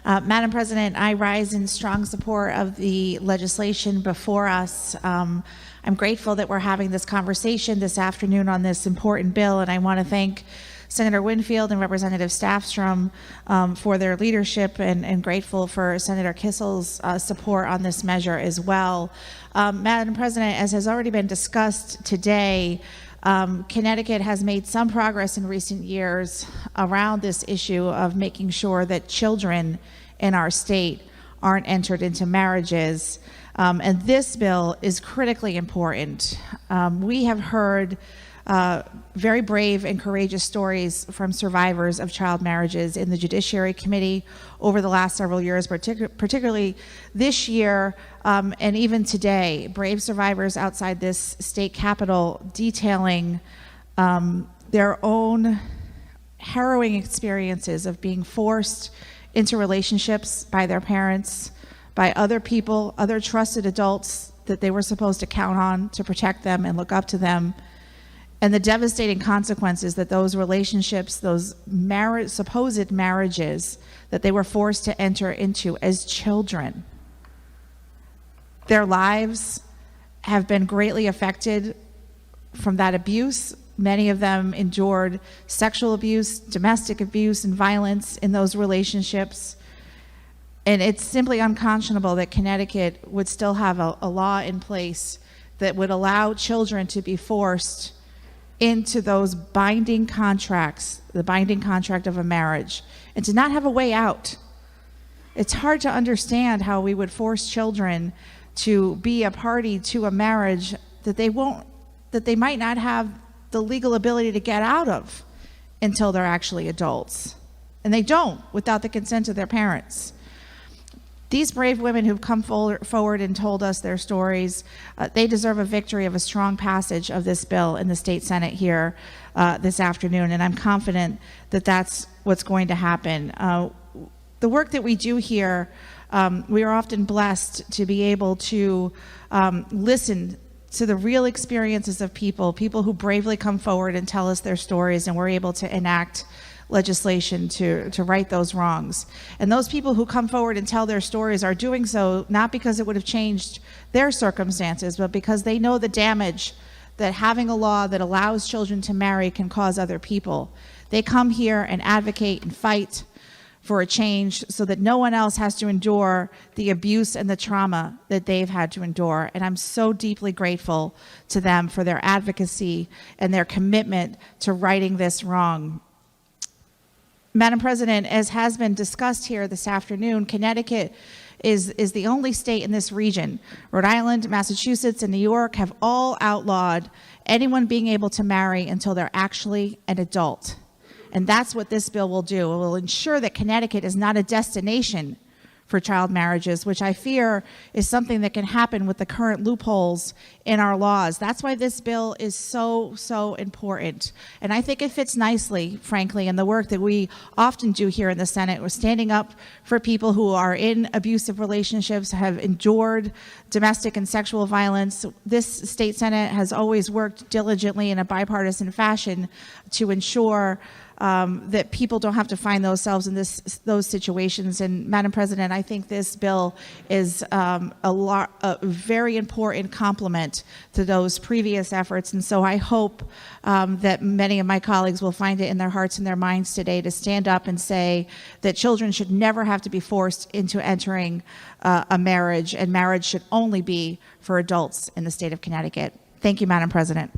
Madam President, I rise in strong support of the legislation before us. I'm grateful that we're having this conversation this afternoon on this important bill, and I want to thank Senator Winfield and Representative Staffstrom for their leadership, and grateful for Senator Kissel's support on this measure as well. Madam President, as has already been discussed today, Connecticut has made some progress in recent years around this issue of making sure that children in our state aren't entered into marriages. And this bill is critically important. We have heard very brave and courageous stories from survivors of child marriages in the Judiciary Committee over the last several years, particularly this year, and even today. Brave survivors outside this state capitol detailing their own harrowing experiences of being forced into relationships by their parents, by other people, other trusted adults that they were supposed to count on to protect them and look up to them, and the devastating consequences that those relationships, those supposed marriages that they were forced to enter into as children, their lives have been greatly affected from that abuse. Many of them endured sexual abuse, domestic abuse, and violence in those relationships. And it's simply unconscionable that Connecticut would still have a law in place that would allow children to be forced into those binding contracts, the binding contract of a marriage, and to not have a way out. It's hard to understand how we would force children to be a party to a marriage that they might not have the legal ability to get out of until they're actually adults. And they don't without the consent of their parents. These brave women who've come forward and told us their stories, they deserve a victory of a strong passage of this bill in the state Senate here this afternoon, and I'm confident that that's what's going to happen. The work that we do here, we are often blessed to be able to listen to the real experiences of people who bravely come forward and tell us their stories, and we're able to enact legislation to right those wrongs. And those people who come forward and tell their stories are doing so not because it would have changed their circumstances, but because they know the damage that having a law that allows children to marry can cause other people. They come here and advocate and fight for a change so that no one else has to endure the abuse and the trauma that they've had to endure. And I'm so deeply grateful to them for their advocacy and their commitment to righting this wrong. Madam President, as has been discussed here this afternoon, Connecticut is the only state in this region. Rhode Island, Massachusetts, and New York have all outlawed anyone being able to marry until they're actually an adult. And that's what this bill will do. It will ensure that Connecticut is not a destination for child marriages, which I fear is something that can happen with the current loopholes in our laws. That's why this bill is so, so important. And I think it fits nicely, frankly, in the work that we often do here in the Senate. We're standing up for people who are in abusive relationships, have endured domestic and sexual violence. This state Senate has always worked diligently in a bipartisan fashion to ensure that people don't have to find themselves in those situations. And Madam President, I think this bill is a very important complement to those previous efforts. And so I hope that many of my colleagues will find it in their hearts and their minds today to stand up and say that children should never have to be forced into entering a marriage, and marriage should only be for adults in the state of Connecticut. Thank you, Madam President.